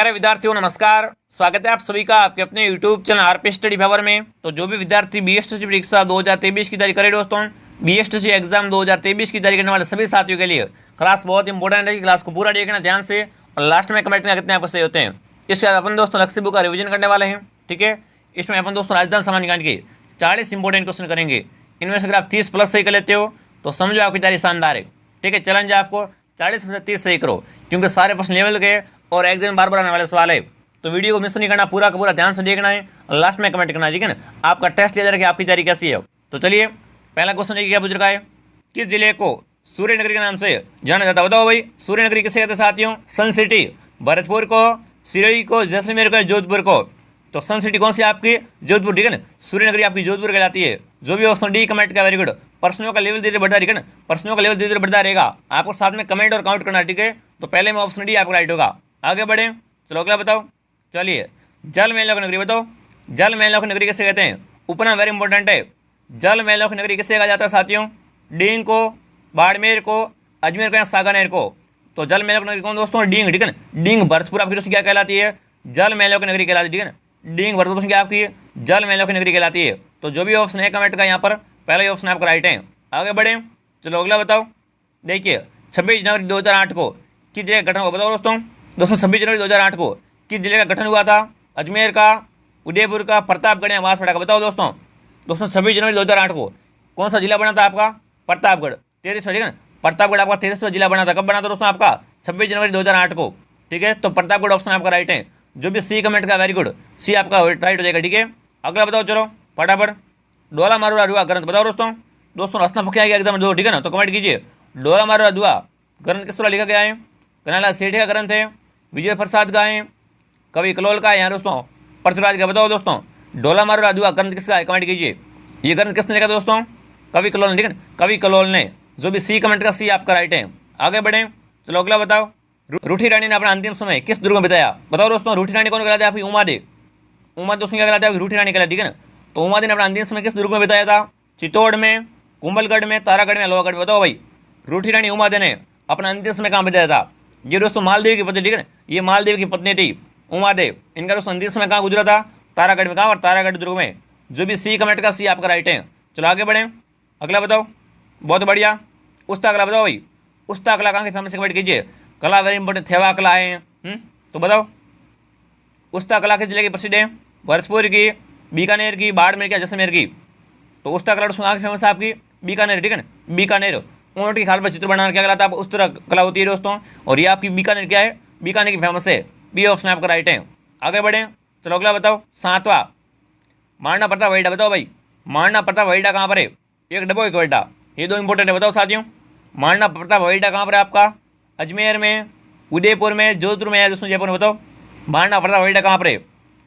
प्यारे विद्यार्थियों नमस्कार। स्वागत है आप सभी का आपके अपने YouTube channel RP study favour में। तो जो भी विद्यार्थी बीएसटीसी परीक्षा 2023 की तैयारी करे दोस्तों, बीएसटीसी एग्जाम 2023 की तैयारी करने वाले सभी साथियों के लिए क्लास बहुत इंपॉर्टेंट है। क्लास को पूरा देखना ध्यान से और लास्ट में कमेंट करना कितने आपको सही होते हैं। इससे अपन दोस्तों लक्ष्य बुक का रिविजन करने वाले हैं, ठीक है। इसमें अपन दोस्तों राजस्थान सामान्य ज्ञान के 40 इंपॉर्टेंट क्वेश्चन करेंगे। इनमें से अगर आप 30 प्लस सही कर लेते हो तो समझो आपकी तैयारी शानदार है, ठीक है। चैलेंज है आपको 40 में से 30 सही करो, क्योंकि सारे प्रश्न लेवल के और एग्जाम में बार बार आने वाले सवाल है। तो वीडियो को मिस नहीं करना, पूरा का पूरा ध्यान से देखना है और लास्ट में कमेंट करना है, ठीक है ना। आपका टेस्ट लिया जाएगा कि आपकी तैयारी कैसी है। तो चलिए पहला क्वेश्चन क्या पूछ रखा है, किस जिले को सूर्य नगरी के नाम से जाना जाता है। बताओ भाई, सूर्य नगरी किसे कहते हैं साथियों? सन सिटी। भरतपुर को, सिरोही को, जैसलमेर को, जोधपुर को। तो सन सिटी कौन सी आपकी? जोधपुर, ठीक है ना। सूर्य नगरी आपकी जोधपुर कहलाती है। जो भी ऑप्शन डी कमेंट का वेरी गुड। प्रश्नों का लेवल धीरे धीरे बढ़ता, ठीक है ना। प्रश्नों का लेवल धीरे धीरे बढ़ता रहेगा, आपको साथ में कमेंट और काउंट करना, ठीक है। तो पहले में ऑप्शन डी आपका राइट होगा। आगे बढ़े, चलो अगला बताओ। चलिए, जल महलों की नगरी बताओ। जल महलों की नगरी किसे कहते हैं? उपना वेरी इंपॉर्टेंट है। जल महलों की नगरी किसे कहा जाता है साथियों? डींग को, बाड़मेर को, अजमेर को या सागानेर को। तो जल महलों की नगरी कौन दोस्तों? डींग, ठीक है ना। डींग भरतपुर आपकी दोस्तों क्या कहलाती है? जल महलों की नगरी कहलाती है, ठीक है ना। डींग भरतपुर क्या आपकी? जल महलों की नगरी कहलाती है। तो जो भी ऑप्शन है कमेंट का यहाँ पर पहला ही ऑप्शन आपका राइट है। आगे बढ़े, चलो अगला बताओ। देखिए, 26 जनवरी 2008 को किस जिले का गठन हुआ? बताओ दोस्तों। 26 जनवरी 2008 को किस जिले का गठन हुआ था? अजमेर का, उदयपुर का, प्रतापगढ़ या बांसवाड़ा का। बताओ दोस्तों। 26 जनवरी 2008 को कौन सा जिला बना था आपका? प्रतापगढ़, 33वां, ठीक है ना। प्रतापगढ़ आपका 33वां जिला बना था। कब बना था दोस्तों आपका? 26 जनवरी 2008 को, ठीक है। तो प्रतापगढ़ ऑप्शन आपका राइट है। जो भी सी कमेंट का वेरी गुड, सी आपका राइट हो जाएगा, ठीक है। अगला बताओ, चलो फटाफट। डोला मारू अधुआ ग्रंथ बताओ दोस्तों रचना पक्का आएगा एग्जाम दो, ठीक है ना। तो कमेंट कीजिए। डोला मारू अधुआ ग्रंथ किस तरह लिखा गया है? कन्हैयालाल सेठी का ग्रंथ है, विजय प्रसाद का है, कवि कलोल का है या दोस्तों परचुराज का। बताओ दोस्तों, डोला मारू अधुआ ग्रंथ किसका है? कमेंट कीजिए। ये ग्रंथ किसने लिखा था दोस्तों? कवि कलोल ने, ठीक है। कवि कलोल ने। जो भी सी कमेंट का सी आपका राइट है। आगे बढ़े, चलो अगला बताओ। रूठी रानी ने अपना अंतिम समय किस दुर्ग में बिताया? बताओ दोस्तों। रूठी रानी कौन कहलाती है आपकी? उमादे। उमा दोस्तों क्या कहलाता है? रूठी रानी कहलाती है, ठीक है ना। तो उमादे ने अपना अंतिम समय किस दुर्ग में बिताया था? चित्तौड़ में, कुंभलगढ़ में, तारागढ़ में, लोहागढ़ में। बताओ भाई, रूठी रानी उमादे ने अपना अंतिम समय कहाँ बिताया था? ये दोस्तों मालदेव की पत्नी, ठीक है ना। ये मालदेव की पत्नी थी उमादेव। इनका दोस्तों अंतिम समय कहाँ गुजरा था? तारागढ़ में। कहाँ? और तारागढ़ दुर्ग में। जो भी सी कमेंट का सी आपका राइट है। चलो आगे बढ़े, अगला बताओ। बहुत बढ़िया, उस्ता कला बताओ भाई। उस्ता कला कहाँ की फेमस? कमेंट कीजिए। कला वेरी इंपॉर्टेंट, थेवा कला है। तो बताओ, उस्ता कला किस जिले की प्रसिद्ध है? भरतपुर की, बीकानेर की, बाड़मेर की, जैसलमेर की। तो उस्ता कला कहाँ की फेमस है आपकी? बीकानेर, ठीक है ना। बीकानेर ऊँट की खाल पर चित्र बनाना क्या कहलाता है? उस तरह कला होती है दोस्तों। और ये आपकी बीकानेर क्या है? बीकानेर की फेमस है। बी ऑप्शन आपका राइट है। आगे बढ़े, चलो अगला बताओ। 7वां, मारना प्रताप वहीडा। बताओ भाई, मारना प्रताप वहीडा कहाँ पर है? एक डबो एक वहीडा, ये दो इंपॉर्टेंट है। बताओ साथियों, मारना प्रताप वहीडा कहाँ पर है आपका? अजमेर में, उदयपुर में, जोधपुर में या दोस्तों जयपुर में। बताओ, मारना प्रताप वहीडा कहाँ पर है?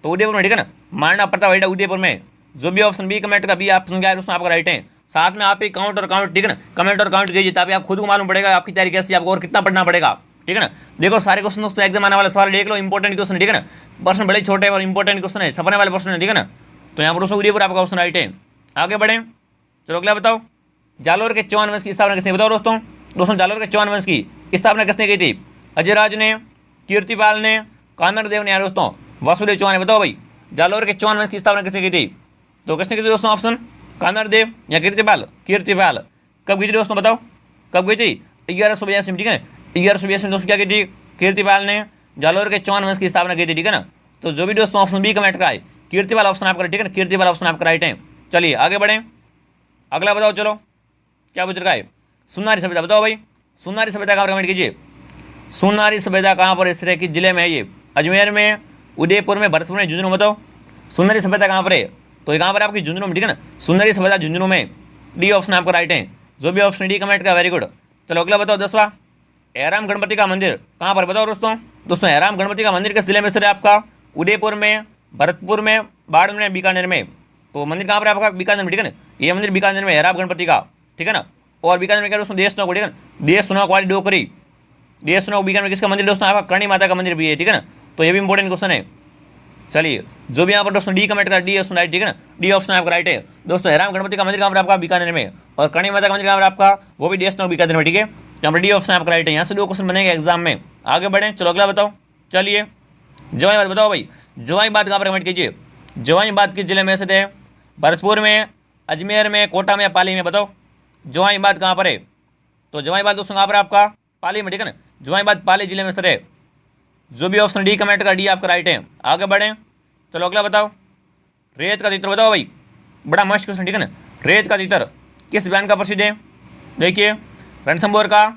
तो उदयपुर में, ठीक है ना। मारना प्रताप वहीडा उदयपुर में। जो भी ऑप्शन बी कमेंट का बी ऑप्शन क्या है दोस्तों आपका राइट है। साथ में आप ही काउंट और काउंट, ठीक है ना। कमेंट और काउंट कीजिए ताकि आप खुद को मालूम पड़ेगा आपकी तैयारी कैसी, आपको और कितना पढ़ना पड़ेगा, ठीक है ना। देखो सारे क्वेश्चन दोस्तों एग्जाम आने वाले सवाल देख लो, इंपॉर्टेंट क्वेश्चन, ठीक है ना। प्रश्न बड़े छोटे और इंपॉर्टेंट क्वेश्चन है, छपने वाले प्रश्न है, ठीक है ना। तो यहाँ पर दोस्तों उदयपुर आपका ऑप्शन राइट है। आगे बढ़े, चलो अगला बताओ। जालोर के चौहान वंश की स्थापना किसने? बताओ दोस्तों जालोर के चौहान वंश की स्थापना किसने की थी? अजयराज ने, कीर्तिपाल ने, कानड़ देव ने या दोस्तों वासुदेव चौहान ने। बताओ भाई, जालोर के चौहान वंश की स्थापना किसने की थी? तो किसने की थी दोस्तों? ऑप्शन कानड़ देव या कीर्तिपाल? कीर्तिपाल। कब की थी दोस्तों? बताओ कब गई थी? 1182 में, ठीक है। 1182 में दोस्तों क्या की थी? कीर्तिपाल ने जालोर के चौहान वंश की स्थापना की थी, ठीक है ना। तो जो भी दोस्तों ऑप्शन बी कमेंट का है, कीर्तिपाल ऑप्शन आपका, ठीक है ना। कीर्तिपाल ऑप्शन आपका राइट है। चलिए आगे बढ़ें, अगला बताओ। चलो क्या पूछ रखा है? सुनारी सभ्यता। बताओ भाई, सुनारी सभ्यता कहाँ पर? कमेंट कीजिए। सुनारी सभ्यता कहाँ पर स्थित है? किस जिले में है ये? अजमेर में, उदयपुर में, भरतपुर में, झुंझुनू। बताओ सुनारी सभ्यता कहाँ पर है? तो ये कहाँ पर आपकी? झुंझुनू में, ठीक है ना। सुनारी सभ्यता झुंझुनू में। डी ऑप्शन आपका राइट है। जो भी ऑप्शन डी कमेंट का वेरी गुड। चलो अगला बताओ। 10वां, एराम गणपति का मंदिर कहाँ पर? बताओ दोस्तों एराम गणपति का मंदिर किस जिले में स्थित है आपका? उदयपुर में, भरतपुर में, बाड़मेर में, बीकानेर में। तो मंदिर कहाँ पर आपका? बीकानेर में, ठीक है ना। ये मंदिर बीकानेर में एराम गणपति का, ठीक है ना। और बीकानेर में क्या दोस्तों? देश नौक, ठीक है ना। देश नौक वाली डोकरी, देश नौक बीकानेर में किसका मंदिर दोस्तों? आपका करणी माता का मंदिर भी है, ठीक है ना। तो ये भी इंपॉर्टेंट क्वेश्चन है। चलिए जो भी यहाँ पर दोस्तों डी कमेंट कर, डी ऑप्शन राइट, ठीक है ना। डी ऑप्शन आपका राइट है दोस्तों। एराम गणपति का मंदिर कहाँ पर आपका? बीकानेर में। और करणी माता का मंदिर कहाँ पर आपका? वो भी देश नौक बीकानेर में, ठीक है। यहाँ पर डी ऑप्शन आपका राइट है। यहाँ से 2 क्वेश्चन बनेंगे एग्जाम में। आगे बढ़ें, चलो अगला बताओ। चलिए जवाईबाद बताओ भाई, जवाईबाद कहाँ पर कमेंट कीजिए। जवाईबाद किस जिले में स्थित है? भरतपुर में, अजमेर में, कोटा में या पाली में? बताओ जवाईबाद कहाँ पर है? तो जवाईबाद दोस्तों कहाँ पर है आपका? पाली में, ठीक है ना। जवाईबाद पाली जिले में स्थित है। जो भी ऑप्शन डी कमेंट का, डी आपका राइट है। आगे बढ़ें, चलो अगला बताओ। रेत का तीतर बताओ भाई, बड़ा मस्त क्वेश्चन, ठीक है ना। रेत का तीतर किस ब्रांड का प्रसिद्ध है? देखिए, रणथंभौर का,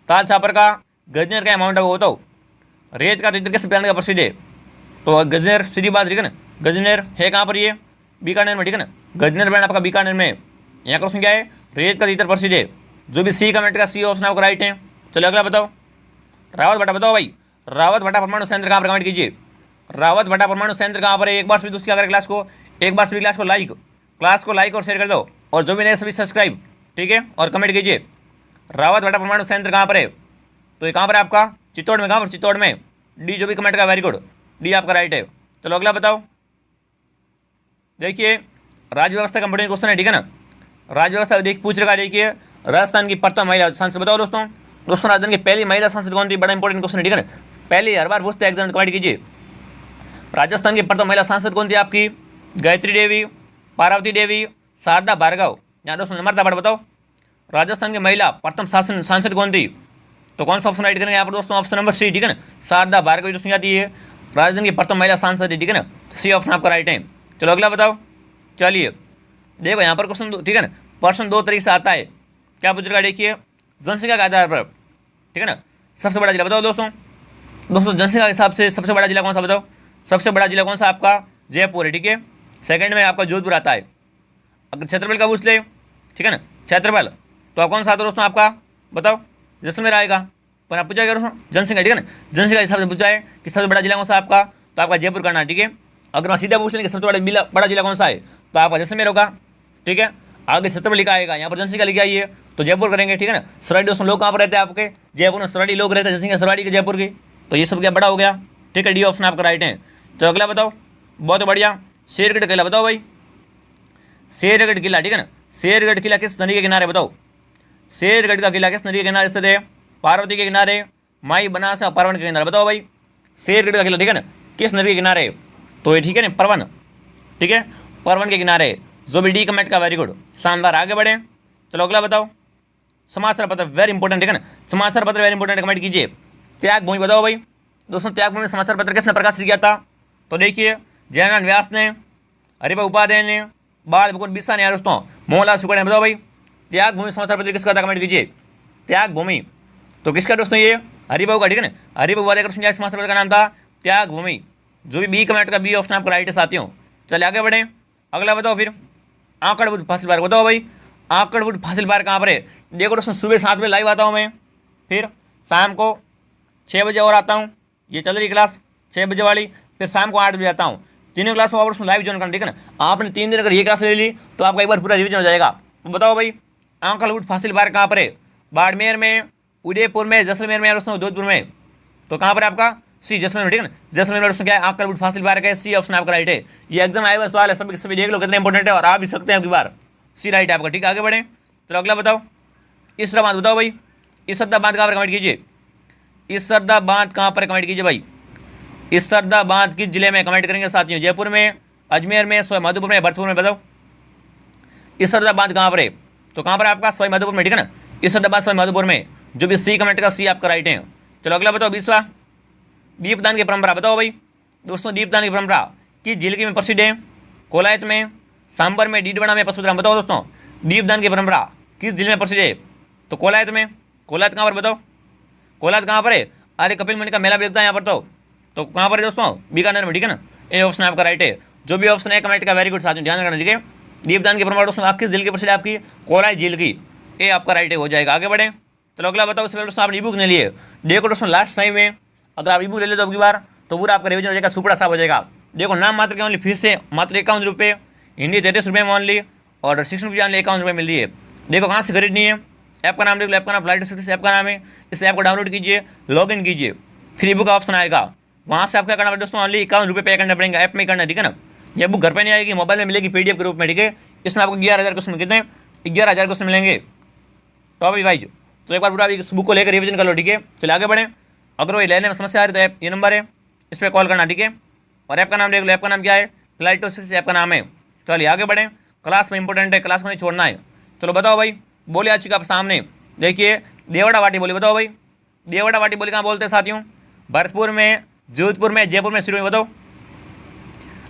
ताल छापर का, गजनेर का, माउंट आबू? बताओ रेत का तीतर किस ब्रांड का प्रसिद्ध है? तो गजनेर, सीधी बात, ठीक है ना। गजनेर है कहाँ पर? ये बीकानेर में, ठीक है ना। गजनेर ब्रांड आपका बीकानेर में। यहाँ क्वेश्चन क्या है? रेत का तीतर प्रसिद्ध है। जो भी सी कमेंट का, सी ऑप्शन आपका राइट है। चलो अगला बताओ। रावत भट्टा बताओ भाई, रावत भट्टा परमाणु संयंत्र कहाँ पर? कमेंट कीजिए। रावत भट्टा परमाणु संयंत्र कहाँ पर है? एक बार सभी दोस्त क्या करें, क्लास को एक बार सभी क्लास को लाइक और शेयर कर दो, और जो भी नए सभी सब्सक्राइब, ठीक है, और कमेंट कीजिए। रावत भट्टा परमाणु संयंत्र कहाँ पर है? तो ये कहाँ पर है आपका? चित्तौड़ में। कहाँ पर? चित्तौड़ में। डी जो भी कमेंट का, वेरी गुड, डी आपका राइट है। चलो अगला बताओ। देखिए, राज्य व्यवस्था का इंपोर्टेंट क्वेश्चन है, ठीक है ना। राज्य व्यवस्था देख पूछ रखा है। देखिए, राजस्थान की प्रथम महिला सांसद बताओ दोस्तों। राजस्थान की पहली महिला सांसद कौन थी? बड़ा इंपॉर्टेंट क्वेश्चन है, ठीक है ना। पहली, हर बार पूछते एग्जाम, कमेंट कीजिए। राजस्थान की प्रथम महिला सांसद कौन थी आपकी? गायत्री देवी, पार्वती देवी, शारदा भार्गव? यहाँ दोस्तों नंबर था, बताओ राजस्थान की महिला प्रथम सांसद कौन थी? तो कौन सा ऑप्शन राइट करेंगे यहाँ पर दोस्तों? ऑप्शन नंबर सी, ठीक है ना। शारदा भार्गव दोस्तों आती है, राजस्थान की प्रथम महिला सांसद है, ठीक है ना। सी ऑप्शन आपका राइट है। चलो अगला बताओ। चलिए देखो, यहाँ पर क्वेश्चन, ठीक है ना, प्रश्न दो तरीके से आता है। क्या पूछ रहा? देखिए, जनसंख्या के आधार पर, ठीक है ना, सबसे बड़ा जिला बताओ दोस्तों। जनसंख्या के हिसाब से सबसे बड़ा जिला कौन सा? बताओ सबसे बड़ा जिला कौन सा आपका? जयपुर है, ठीक है। सेकंड में आपका जोधपुर आता है। अगर क्षेत्रफल का पूछ ले, ठीक है ना, क्षेत्रफल, तो आप कौन सा आता है दोस्तों आपका? बताओ, जैसलमेर आएगा। पर आप पूछा दोस्तों जनसंख्या, ठीक है ना, जनसंख्या के हिसाब से पूछा है कि सबसे बड़ा जिला कौन सा आपका? तो आपका जयपुर करना, ठीक है। अगर वहाँ सीधा पूछ लेंगे सबसे बड़ा जिला कौन सा है, तो आपका जैसलमेर होगा, ठीक है। आगे क्षेत्रफल लिखा आएगा, यहाँ पर जनसंख्या लिखी आइए तो जयपुर करेंगे, ठीक है ना। सराड़ी दोस्तों लोग कहाँ पर रहते हैं आपके? जयपुर में सराड़ी लोग रहते हैं, जनसंख्या सराड़ी के जयपुर की। तो ये सब क्या बड़ा हो गया, ठीक है। डी ऑप्शन आपका राइट है। तो अगला बताओ, बहुत बढ़िया। शेरगढ़ किला बताओ भाई, शेरगढ़ किला, ठीक है ना। शेरगढ़ किला किस नदी के किनारे? बताओ शेरगढ़ का किला किस नदी के किनारे स्थित है? पार्वती के किनारे, माई बनास या परवन के किनारे? बताओ भाई शेरगढ़ का किला, ठीक है ना, किस नदी के किनारे? तो ये ठीक है ना, परवन, ठीक है, परवन के किनारे। जो भी डी कमेंट का, वेरी गुड, शानदार। आगे बढ़े, चलो अगला बताओ। समाचार पत्र वेरी इंपॉर्टेंट, ठीक है ना, समाचार पत्र वेरी इंपॉर्टेंट, कमेंट कीजिए। त्याग भूमि बताओ भाई दोस्तों, त्याग भूमि समाचार पत्र किसने प्रकाशित किया था? तो देखिए, जयनारायण व्यास ने, हरिभाई उपाध्याय ने, बाल मुकुंद बिस्सा ने, दोस्तों मोहनलाल शुक्ला ने। बताओ भाई त्याग भूमि समाचार पत्र किसका था? कमेंट कीजिए। त्याग भूमि तो किसका दोस्तों? ये हरिभाऊ का, ठीक है ना। हरिभाऊ उपाध्याय का समाचार पत्र का नाम था त्याग भूमि। जो भी बी कमेंट का, बी ऑप्शन आपका राइट है साथियों। चलिए आगे बढ़े, अगला बताओ फिर। आंकड़वुड फासिल पार्क बताओ भाई, आंकड़वुड फासिल पार्क कहाँ पर है? देखो दोस्तों, सुबह 7 बजे लाइव आता हूँ मैं, फिर शाम को 6 बजे और आता हूँ, ये चल रही क्लास 6 बजे वाली, फिर शाम को 8 बजे आता हूँ। तीनों क्लास को उसमें लाइव ज्वाइन करना, ठीक है ना। आपने 3 दिन अगर ये क्लास ले ली तो आपका एक बार पूरा रिविजन हो जाएगा। तो बताओ भाई आंकड़वुड फासिल पार्क कहाँ पर है? बाड़मेर में, उदयपुर में, जैसलमेर में, दोस्तों जोधपुर में। तो कहाँ पर आपका? सी, जैसलमेर में, ठीक है ना। जैसलमेर में दोस्तों क्या है? आंकड़वुड फासिल पार्क है, सी ऑप्शन आपका राइट है। ये एग्जाम आए हुआ सवाल है, सभी देख लो कितने इंपॉर्टेंट है, और आ भी सकते हैं आपकी बार। सी राइट है आपका, ठीक है। आगे बढ़े, चलो अगला बताओ। इसरा बांध बताओ भाई, इसरदा बांध कहाँ पर? कमेंट कीजिए। इसरदा बांध कहाँ पर? कमेंट कीजिए भाई। इसरदा बांध किस जिले में? कमेंट करेंगे साथियों। जयपुर में, अजमेर में, सवाई माधोपुर में, भरतपुर में? बताओ इसरदा बांध कहाँ पर है? तो कहाँ पर आपका? सवाई माधोपुर में, ठीक है ना। इसरदा बांध सवाई माधोपुर में। जो भी सी कमेंट का, सी आपका राइट है। चलो अगला बताओ। 20वां, दीपदान की परंपरा बताओ भाई दोस्तों। दीपदान की परंपरा किस जिले में प्रसिद्ध है? कोलायत में, सांबर में, डीडवाना में, पशुपति? बताओ दोस्तों दीपदान की परंपरा किस जिले में प्रसिद्ध है? तो कोलायत में। कोलायत कहाँ पर? बताओ कोलायत कहाँ पर है? अरे कपिल मुनि का मेला भी लगता है यहाँ पर। तो कहाँ पर है दोस्तों? बीकानेर में, ठीक है ना। ये ऑप्शन आपका राइट है। जो भी ऑप्शन है कमेंट का, वेरी गुड साथियों, ध्यान रखना, ठीक है। दीपदान की परंपरा दोस्तों किस झील की प्रसिद्ध है? आपकी कोलायत झील की। ये आपका राइट है, हो जाएगा। आगे बढ़े, चलो अगला बताओ। इसमें दोस्तों आपने ई बुक नहीं लिए, देखो दोस्तों लास्ट टाइम में अगर आप ई बुक ले लेते हो अगली बार तो पूरा आपका रिविजन हो जाएगा, सुपड़ा साफ हो जाएगा। देखो नाम मात्र के ओनली फीस से मात्र 51 रुपये, हिंदी 33 रुपये में ओनली, और 6 रुपये ओनली 51 रुपये मिल रही है। देखो कहाँ से खरीदनी है? ऐप का नाम देख लो, ऐप का नाम फ्लाइट सर्विस ऐप का नाम है। इस ऐप को डाउनलोड कीजिए, लॉगिन कीजिए, फिर ई बुक का ऑप्शन आएगा, वहाँ से आपका करना दोस्तों ओनली 51 रुपये पे करना पड़ेगा, ऐप में करना, ठीक है ना। ये बुक घर पे नहीं आएगी, मोबाइल में मिलेगी PDF के रूप में, ठीक है। इसमें आपको 11,000 क्वेश्चन कितने? 11,000 क्वेश्चन मिलेंगे टॉप वाइज। तो एक बार पूरा इस बुक को लेकर रिविजन कर लो, ठीक है। चलिए आगे बढ़ें। अगर वो लेने में समस्या आ रही तो ये नंबर है, इस पर कॉल करना, ठीक है। और ऐप का नाम देख लो, ऐप का नाम क्या है, क्लाइटो 6 ऐप का नाम है। चलिए आगे बढ़ें, क्लास में इंपॉर्टेंट है, क्लास को नहीं छोड़ना है। चलो बताओ भाई, बोली आ चुकी आप सामने, देखिए देवड़ा वाटी बोली, बताओ भाई देवड़ा वाटी बोली कहाँ बोलते हैं साथियों, भरतपुर में, जोधपुर में, जयपुर में, सिरोही में, बताओ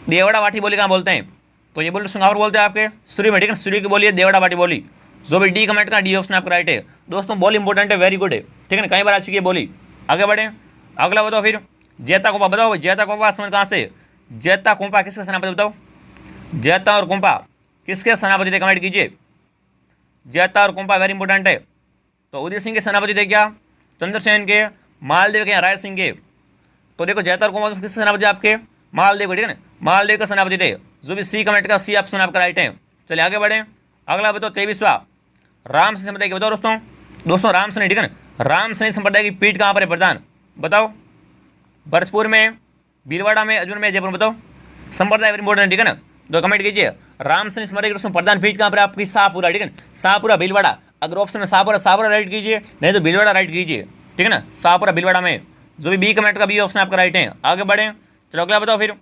देवड़ा वाटी बोली कहाँ बोलते हैं। तो ये बोल सुंगावर बोलते हैं आपके सिरोही में, ठीक है, सिरोही की बोलिए देवड़ा वाटी बोली। जो भी डी कमेंट का डी ऑप्शन आपका राइट है दोस्तों, बोली इंपॉर्टेंट है, वेरी गुड है, ठीक है ना, कई बार आ चुकी है बोली। आगे बढ़े, अगला बताओ फिर जैता कोपा, बताओ जैता कोपा समझ कहाँ से, जैता कोपा किसके सेनापति, बताओ जैता और कोपा किसके सेनापति थे, कमेंट कीजिए। जैता और कोपा वेरी इंपॉर्टेंट है। तो उदय सिंह के सेनापति थे क्या, चंद्रसेन के, मालदेव के या राय सिंह के। तो देखो जैता और कोपा किसके सेनापति आपके, मालदेव, ठीक है ना, मालदेव के सेनापति थे। जो भी सी कमेंट का सी ऑप्शन आपका राइट है। चलिए आगे बढ़े, अगला बताओ 23वां राम सिंह संप्रदाय की, बताओ दोस्तों, दोस्तों राम सिंह, ठीक है ना, राम सिंह संप्रदाय की पीठ कहाँ पर है प्रधान, बताओ भरतपुर में, भीलवाड़ा में, अजमेर में, जयपुर में, बताओ संप्रदाय वेरी इंपॉर्टेंट, ठीक है ना। तो कमेंट कीजिए राम सिंह संप्रदाय की प्रधान पीठ कहाँ पर आपकी, शाहपुरा, ठीक है, शाहपुरा भीलवाड़ा। अगर ऑप्शन में शाहपुरा राइट कीजिए, नहीं तो भीलवाड़ा राइट कीजिए, ठीक है ना, शाहपुरा भीलवाड़ा में। जो भी बी कमेंट का बी ऑप्शन आपका राइट है। आगे बढ़े, चलो अगला बताओ फिर,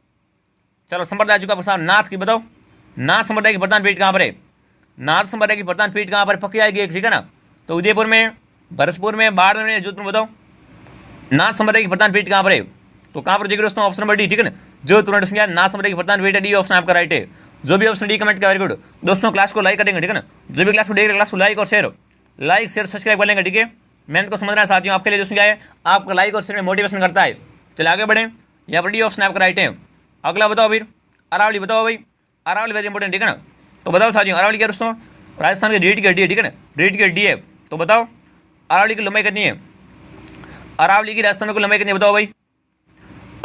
चलो संप्रदाय चुका प्रसाद नाथ की, बताओ नाथ संप्रदाय की प्रधान पीठ कहाँ पर है, नाथ संप्रदाय की प्रधान पीठ कहाँ पर पक्की आएगी एक, ठीक है ना। तो उदयपुर में, भरतपुर में, बाड़मेर में, जोधपुर में, बताओ नाथ संप्रदाय की प्रधान पीठ कहाँ पर है। तो कहाँ पर देखिए दोस्तों, ऑप्शन नंबर डी, ठीक है ना, जोधपुर में नाथ संप्रदाय की प्रधान पीठ है, डी ऑप्शन आपका राइट है। जो भी ऑप्शन डी कमेंट का वेरी गुड। दोस्तों क्लास को लाइक करेंगे, ठीक है ना, जो भी क्लास को देख क्लास को लाइक और शेयर, सब्सक्राइब कर लेंगे, ठीक है। मेहनत को समझना है साथियों, आपके लिए दोस्तों क्या है, आपका लाइक और शेयर में मोटिवेशन करता है। चलिए आगे बढ़े, यहाँ पर डी ऑप्शन आपका राइट है। अगला बताओ फिर अरावली, बताओ भाई अरावली वेरी इंपॉर्टेंट, ठीक है ना। तो बताओ साथियों अरावली क्या दोस्तों, राजस्थान की रीट की हड्डी है, ठीक है ना, रीट की हड्डी है। तो बताओ अरावली की लंबाई कितनी है, अरावली की राजस्थान में कुल लंबाई कितनी है, बताओ भाई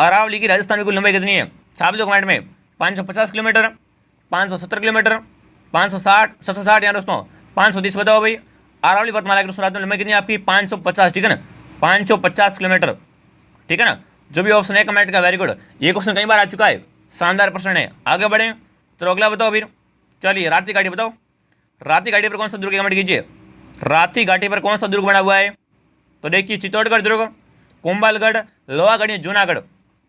अरावली की राजस्थान में कुल लंबाई कितनी है, छाप दो कमेंट में। 550 किलोमीटर, 570 किलोमीटर, 560, 760 या दोस्तों 530, बताओ भाई अरावली वर्तमान की दोस्तों लंबाई कितनी है आपकी, 550, ठीक है ना, 550 किलोमीटर, ठीक है ना। जो भी ऑप्शन है कमेंट का वेरी गुड। ये क्वेश्चन कई बार आ चुका है, शानदार प्रश्न है। आगे बढ़े, तो अगला बताओ फिर, चलिए राती घाटी, बताओ राती घाटी पर कौन सा दुर्ग, कमेंट कीजिए राती घाटी पर कौन सा दुर्ग बना हुआ है। तो देखिए चित्तौड़गढ़ दुर्ग, कुंभलगढ़, लोहागढ़ या जूनागढ़,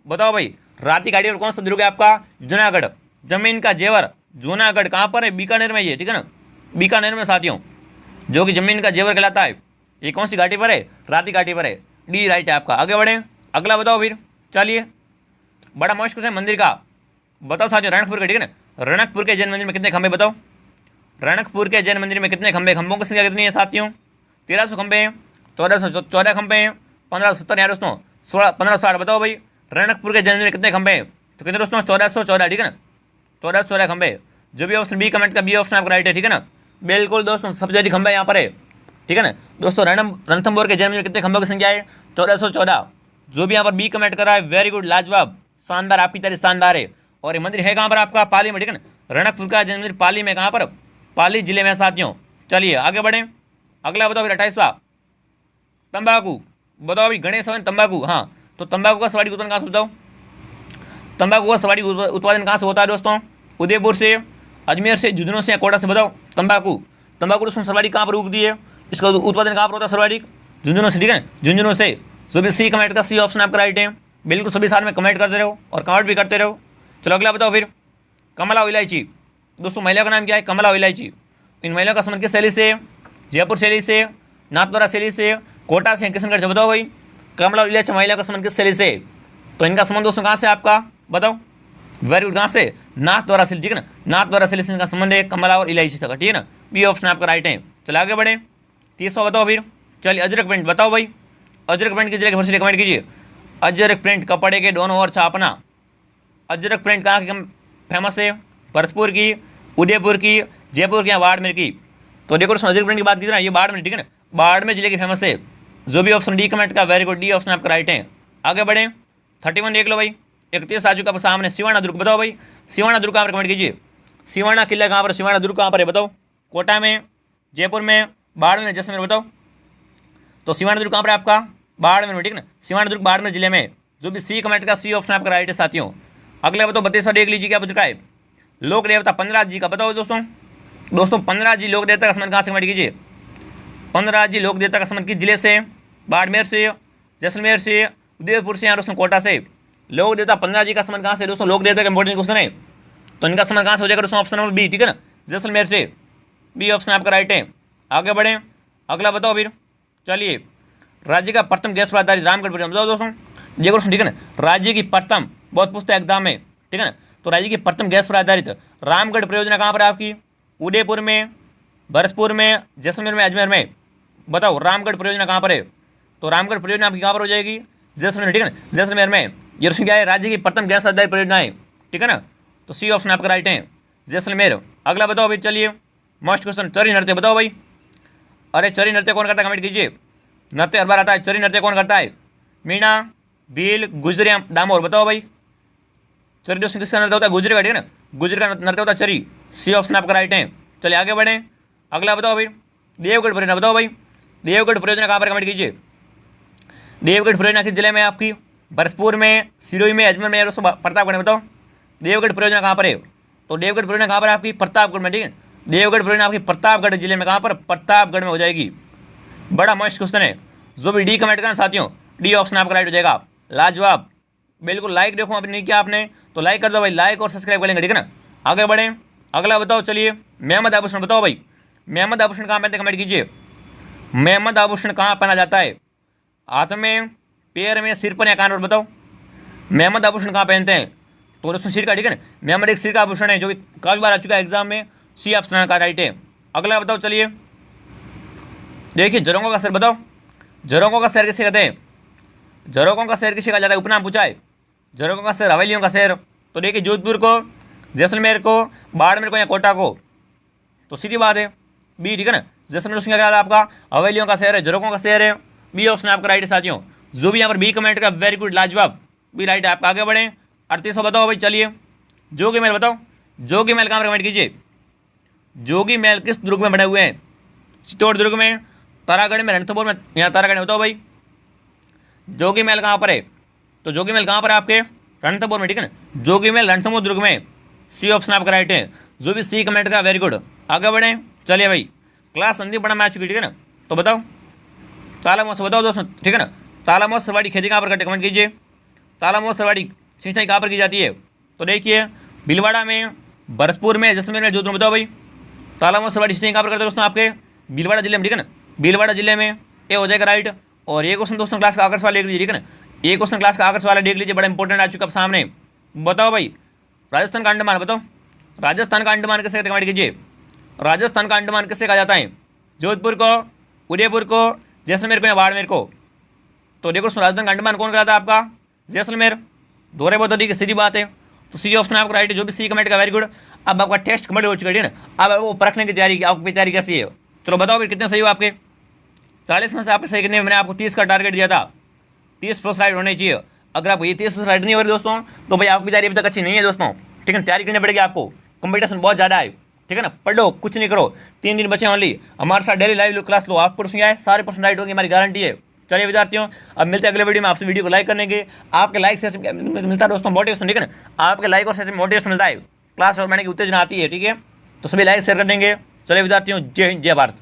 बताओ भाई राती घाटी पर कौन सा दुर्ग है आपका, जूनागढ़। जमीन का जेवर, जूनागढ़ कहाँ पर है, बीकानेर में, ये ठीक है ना, बीकानेर में साथियों, जो कि जमीन का जेवर कहलाता है। ये कौन सी घाटी पर है, राती घाटी पर है, डी राइट है आपका। आगे बढ़े, अगला बताओ फिर, चलिए बड़ा मस्त क्वेश्चन है मंदिर का, बताओ साथियों रणकपुर का, ठीक है ना, रणकपुर के जैन मंदिर में कितने खंभे, बताओ रणकपुर के जैन मंदिर में कितने खंभे, खंभों की संख्या कितनी है साथियों, 1300 खंभे हैं, 1414 खंभे हैं, 1570 यार दोस्तों, 1560, बताओ भाई रणकपुर के जैन मंदिर में कितने खंभे हैं। तो कितने दोस्तों 1414, ठीक है ना, 1414 खंभे। जो भी ऑप्शन बी कमेंट का बी ऑप्शन आपका राइट है, ठीक है ना, बिल्कुल दोस्तों सबसे ज्यादा खंभे यहाँ पर है, ठीक है ना। दोस्तों रणथंभौर के जैन मंदिर में कितने खंभों की संख्या है, 1414। जो भी यहाँ पर बी कमेंट कर रहा है वेरी गुड, लाजवाब, शानदार, आपकी तरह शानदार है। और ये मंदिर है कहाँ पर आपका, पाली में, ठीक है ना, रणकपुर का जैन मंदिर पाली में, कहाँ पर, पाली जिले में साथियों। चलिए आगे बढ़े, अगला बताओ फिर 28वां तंबाकू, बताओ अभी गणेश हवन तंबाकू, हाँ तो तंबाकू का सवारी उत्पादन कहाँ से, बताओ तंबाकू का सवारी उत्पादन कहाँ से होता है दोस्तों, उदयपुर से, अजमेर से, झुंझुनू से या कोटा से, बताओ तंबाकू दोस्तों सर्वाधिक कहाँ पर उगती है, इसका उत्पादन कहाँ पर होता है सर्वाधिक, झुंझुनू से, ठीक है झुंझुनू से। जो भी सी कमेंट का सी ऑप्शन आपका राइट है, बिल्कुल सभी साथ में कमेंट करते रहो और कमेंट भी करते रहो। चलो अगला बताओ फिर, कमला इलायची, दोस्तों महिला का नाम क्या है, कमला इलायची। इन महिलाओं का संबंध किस शैली से, जयपुर शैली से, नाथद्वारा शैली से, कोटा से, किशनगढ़ से, बताओ भाई कमला इलायची महिला का संबंध किस शैली से। तो इनका संबंध दोस्तों कहाँ से आपका, बताओ वेरी गुड, कहाँ से, नाथद्वारा शैली, ठीक है ना, नाथद्वारा शैली से इनका संबंध है कमला और इलायची का, ठीक है ना, बी ऑप्शन आपका राइट है। चलो आगे बढ़े, 30वां बताओ फिर, चलिए अजरक प्रिंट, बताओ भाई अजरक प्रिंट की जिले के कमेंट कीजिए। अजरक प्रिंट कपड़े के दोनों ओर छापना, अजरक प्रिंट कहाँ की फेमस है, भरतपुर की, उदयपुर की, जयपुर की या बाड़मेर की। तो देखो अजरक प्रिंट की बात की ना, ये बाड़मेर, ठीक है ना, बाड़मेर जिले की फेमस है। जो भी ऑप्शन डी कमेंट का वेरी गुड, डी ऑप्शन आपका राइट है। आगे बढ़े, 31 देख लो भाई, 31 आ चुका आपके सामने, सिवाना दुर्ग, बताओ भाई सिवाना दुर्ग कहाँ पर, कमेंट कीजिए। सिवाना किला कहाँ पर, सिवाना दुर्ग कहाँ पर है, बताओ कोटा में, जयपुर में, बाड़मेर, जैसलमेर, बताओ। तो सिवाना दुर्ग कहाँ पर आपका, बाड़मेर में, ठीक है ना, सिवाना दुर्ग बाड़मेर जिले में। जो भी सी कमेंट का सी ऑप्शन आपका राइट है साथियों। अगला बताओ 32वां देख लीजिए क्या पूछ रखा है, लोक देवता 15 जी का, बताओ दोस्तों 15 जी लोक देवता का संबंध कहाँ से, कमेंट कीजिए। 15 जी लोक देवता का संबंध किस जिले से, बाड़मेर से, जैसलमेर से, उदयपुर से या दोस्तों कोटा से। लोक देवता 15 जी का संबंध कहाँ से दोस्तों, लोक देवता का इंपॉर्टेंट क्वेश्चन है, तो इनका संबंध कहाँ से हो जाएगा दोस्तों, ऑप्शन नंबर बी, ठीक है ना, जैसलमेर से, बी ऑप्शन आपका राइट है। आगे बढ़े, अगला बताओ फिर, चलिए, राज्य का प्रथम गैस पर आधारित रामगढ़ परियोजना बताओ दोस्तों, ये क्वेश्चन, ठीक है ना, राज्य की प्रथम, बहुत पूछता है एग्जाम में, ठीक है ना, तो राज्य की प्रथम गैस पर आधारित रामगढ़ परियोजना कहाँ पर है आपकी, उदयपुर में, भरतपुर में, जैसलमेर में, अजमेर में, बताओ रामगढ़ परियोजना कहाँ पर है, तो रामगढ़ परियोजना आपकी कहाँ पर हो जाएगी, जैसलमेर, ठीक है ना, जैसलमेर में। ये क्वेश्चन क्या है, राज्य की प्रथम गैस आधारित परियोजना है, ठीक है ना, तो सी ऑप्शन आपका राइट है, जैसलमेर। अगला बताओ भाई, चलिए, मस्ट क्वेश्चन, चरी नृत्य बताओ भाई, अरे चरी नृत्य कौन करता है, कमेंट कीजिए, नृत्य हर बार आता है, चरी नृत्य कौन करता है, मीणा, भील, गुजरिया, डामोर, बताओ भाई, चरी दोस्तों किसका नृत्य होता है, गुजरी का, ठीक है ना, गुजरी का नृत्य होता है चरी, सी ऑप्शन आपका राइट है। चलिए आगे बढ़े, अगला बताओ भाई, देवगढ़ परियोजना बताओ भाई, देवगढ़ परियोजना कहाँ पर, कमेंट कीजिए, देवगढ़ परियोजना किस जिले में आपकी, भरतपुर में, सिरोही में, अजमेर में, या दोस्तों प्रतापगढ़ में, बताओ देवगढ़ परियोजना कहाँ पर है, तो देवगढ़ परियोजना कहाँ पर है आपकी, प्रतापगढ़ में, ठीक है, देवगढ़ परियोजना आपकी प्रतापगढ़ जिले में, कहाँ पर, प्रतापगढ़ में हो जाएगी। बड़ा मस्त क्वेश्चन है, जो भी डी कमेंट करना साथियों, डी ऑप्शन आपका राइट हो जाएगा, लाजवाब, बिल्कुल। लाइक देखो अभी नहीं किया आपने तो लाइक कर दो भाई, लाइक और सब्सक्राइब कर लेंगे, ठीक है ना। आगे बढ़े, अगला बताओ, चलिए, मेहमद आभूषण बताओ भाई, मेहमद आभूषण कहाँ पहनते, कमेंट कीजिए, मेहमद आभूषण कहाँ पहना जाता है, हाथ में, पैर में, सिर पर या कान पर, बताओ मेहमद आभूषण कहाँ पहनते हैं, तो दोस्तों सिर का, ठीक है ना, मेहमद एक सिर का आभूषण है जो भी काफी बार आ चुका है एग्जाम में, सी ऑप्शन का राइट है। अगला बताओ, चलिए, देखिए, झरोखों का शहर बताओ, झरोखों का शहर किसे कहते हैं, झरोखों का शहर किसे कहा जाता है, उपनाम पूछा है, झरोखों का शहर, हवेलियों का शहर, तो देखिए जोधपुर को, जैसलमेर को, बाड़मेर को या कोटा को, तो सीधी बात है बी, ठीक है ना, जैसलमेर उसमें क्या आपका हवेलियों का शहर है, झरोखों का शहर है, बी ऑप्शन आपका राइट है साथियों। जो भी यहाँ पर बी कमेंट का वेरी गुड, लाजवाब, बी राइट है आपका। आगे बढ़े, 3800 बताओ भाई, चलिए, जोगी महल बताओ, जोगी महल कहाँ पर, कमेंट कीजिए, जोगी महल किस दुर्ग में बने हुए हैं, चित्तौड़ दुर्ग में, तारागढ़ में, रणथंभौर में, यहाँ तारागढ़ में, बताओ भाई जोगी महल कहाँ पर है, तो जोगी महल कहाँ पर है आपके, रणथंभौर में, ठीक है ना, जोगी महल रणथंभौर दुर्ग में, सी ऑप्शन आपका राइट है। जो भी सी कमेंट का वेरी गुड। आगे बढ़े, चलिए भाई, क्लास संदीप बड़ा मैच चुकी, ठीक है ना, तो बताओ ताला महोत्सव बताओ दोस्तों, ठीक है ना, ताला महोत्सव सरवाड़ी खेती कहाँ पर करते, कमेंट कीजिए, ताला महोत्सव सरवाड़ी सिंचाई कहाँ पर की जाती है, तो देखिए भीलवाड़ा में, भरतपुर में, जैसलमेर में, जोधपुर में, बताओ भाई ताला महोत्सव सरवाड़ी सिंचाई कहाँ पर करते हैं दोस्तों, आपके भीलवाड़ा जिले में, ठीक है ना, भीलवाड़ा जिले में, ये हो जाएगा राइट। और ये क्वेश्चन दोस्तों क्लास का आकर्ष वाला देख लीजिए, ठीक है ना, ये क्वेश्चन क्लास का आकर्ष वाला देख लीजिए, बड़ा इंपॉर्टेंट आ चुका है सामने। बताओ भाई राजस्थान का अंडमान बताओ, राजस्थान का अंडमान किसे कहते हैं, कमेंट कीजिए, राजस्थान का अंडमान किसे कहा जाता है, जोधपुर को, उदयपुर को, जैसलमेर को या बाड़मेर को, तो देखो राजस्थान का अंडमान कौन कराता है आपका, जैसलमेर, दोहरे बहुत अधिक सीधी बात है, तो सी ऑप्शन आपको राइट है। जो भी सी कमेंट का वेरी गुड। अब आपका टेस्ट कमेंट हो चुका है ना, अब वो परखने की तैयारी, आपकी तैयारी कैसी है, चलो बताओ फिर कितने सही हो आपके, 40 में से आपके सही कितने, मैंने आपको 30 का टारगेट दिया था, 30+ राइट होने चाहिए। अगर आपको ये 30+ राइट नहीं हो रही दोस्तों, तो भाई आपकी तैयारी अभी तक अच्छी नहीं है दोस्तों, ठीक है, तैयारी करनी पड़ेगी आपको, कंपटीशन बहुत ज़्यादा है, ठीक है ना, पढ़ लो, कुछ नहीं करो, 3 दिन बचे ओनली, हमारे साथ डेली लाइव क्लास लो, आपको उसमें आए सारे पर्सन राइट होंगे, हमारी गारंटी है। चलिए विद्यार्थियों, अब मिलते हैं अगले वीडियो में, आपसे वीडियो को लाइक करने के, आपके लाइक से मिलता है दोस्तों मोटिवेशन, ठीक है ना, आपके लाइक और से मोटिवेशन मिलता है, क्लास और मैंने की उत्तेजना आती है, ठीक है, तो सभी लाइक शेयर कर देंगे। चलिए विद्यार्थियों, जय हिंद, जय भारत।